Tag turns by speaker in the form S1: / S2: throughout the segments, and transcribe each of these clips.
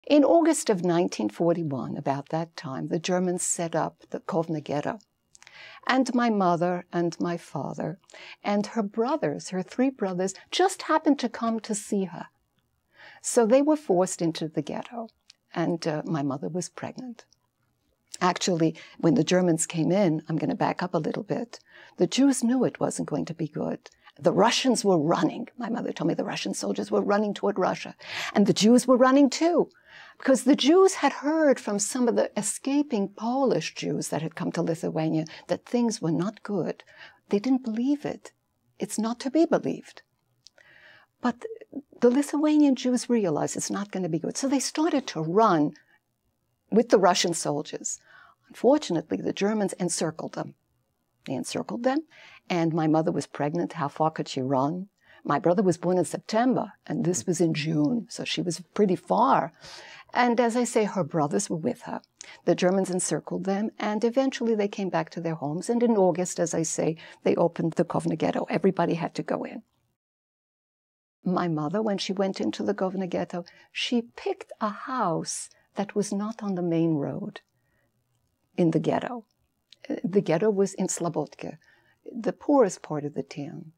S1: In August of 1941, about that time, the Germans set up the Kovno Ghetto. And my mother and my father and her brothers, her 3 brothers, just happened to come to see her. So they were forced into the ghetto, and my mother was pregnant. Actually, when the Germans came in, I'm going to back up a little bit, the Jews knew it wasn't going to be good. The Russians were running. My mother told me the Russian soldiers were running toward Russia. And the Jews were running too, because the Jews had heard from some of the escaping Polish Jews that had come to Lithuania that things were not good. They didn't believe it. It's not to be believed. But the Lithuanian Jews realized it's not going to be good. So they started to run with the Russian soldiers. Unfortunately, the Germans encircled them. They encircled them, and my mother was pregnant. How far could she run? My brother was born in September, and this was in June, so she was pretty far. And as I say, her brothers were with her. The Germans encircled them, and eventually they came back to their homes. And in August, as I say, they opened the Kovno Ghetto. Everybody had to go in. My mother, when she went into the Kovno Ghetto, she picked a house that was not on the main road in the ghetto. The ghetto was in Slobodka, the poorest part of the town.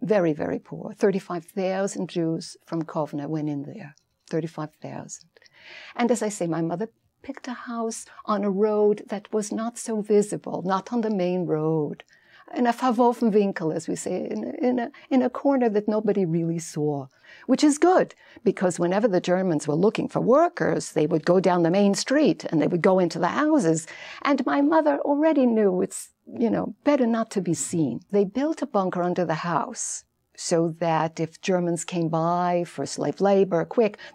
S1: Very, very poor. 35,000 Jews from Kovno went in there. 35,000. And as I say, my mother picked a house on a road that was not so visible, not on the main road. In a verworfen Winkel, as we say, in a corner that nobody really saw, which is good, because whenever the Germans were looking for workers, they would go down the main street and they would go into the houses. And my mother already knew it's, better not to be seen. They built a bunker under the house so that if Germans came by for slave labor,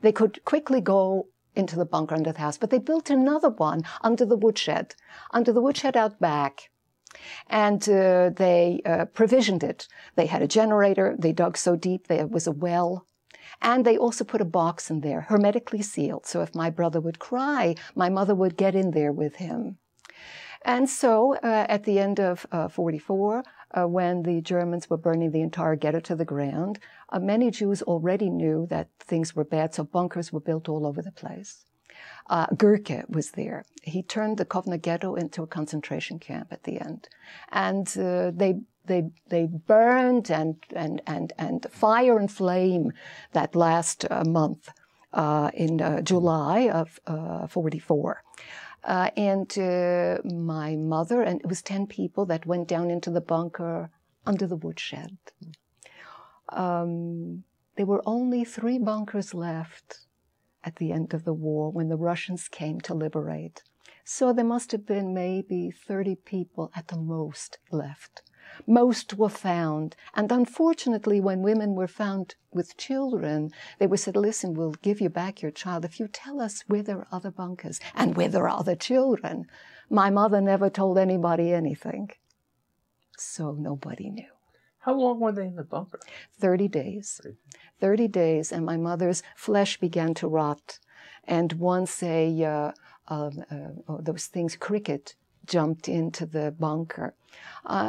S1: they could quickly go into the bunker under the house. But they built another one under the woodshed out back. And they provisioned it. They had a generator. They dug so deep there was a well. And they also put a box in there, hermetically sealed. So if my brother would cry, my mother would get in there with him. And so at the end of 44, when the Germans were burning the entire ghetto to the ground, many Jews already knew that things were bad, so bunkers were built all over the place. Gurke was there. He turned the Kovno Ghetto into a concentration camp at the end. And they burned and fire and flame that last month in July of 44. And my mother, and it was 10 people that went down into the bunker under the woodshed. There were only 3 bunkers left at the end of the war when the Russians came to liberate. So there must have been maybe 30 people at the most left. Most were found. And unfortunately, when women were found with children, they were said, listen, we'll give you back your child if you tell us where there are other bunkers and where there are other children. My mother never told anybody anything. So nobody knew.
S2: How long were they in the bunker?
S1: 30 days. 30 days, and my mother's flesh began to rot. And once those things, cricket, jumped into the bunker.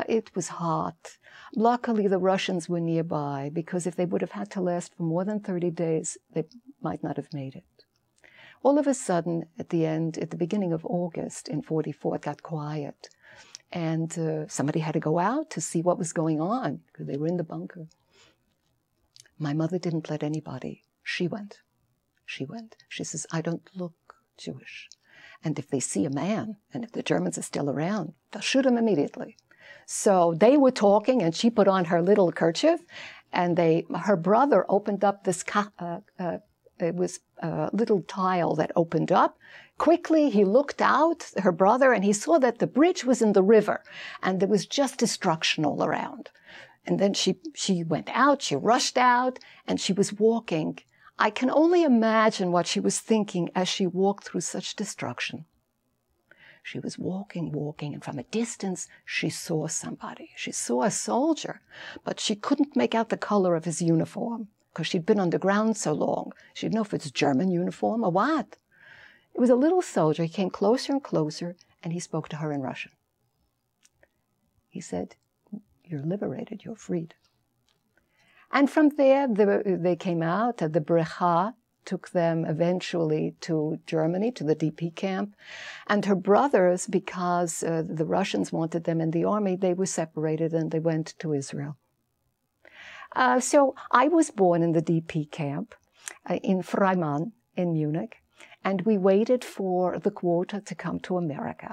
S1: It was hot. Luckily, the Russians were nearby, because if they would have had to last for more than 30 days, they might not have made it. All of a sudden, at the beginning of August in 44, it got quiet. And somebody had to go out to see what was going on, because they were in the bunker. My mother didn't let anybody. She went. She went. She says, I don't look Jewish. And if they see a man, and if the Germans are still around, they'll shoot him immediately. So they were talking, and she put on her little kerchief, and her brother opened up this, it was a little tile that opened up. Quickly, he looked out, her brother, and he saw that the bridge was in the river, and there was just destruction all around. And then she went out, she rushed out, and she was walking. I can only imagine what she was thinking as she walked through such destruction. She was walking, and from a distance, she saw somebody. She saw a soldier, but she couldn't make out the color of his uniform, because she'd been underground so long. She didn't know if it's German uniform or what. It was a little soldier. He came closer and closer, and he spoke to her in Russian. He said, you're liberated, you're freed. And from there, they came out at the Brecha took them eventually to Germany, to the DP camp. And her brothers, because the Russians wanted them in the army, they were separated and they went to Israel. So I was born in the DP camp in Freimann in Munich, and we waited for the quota to come to America.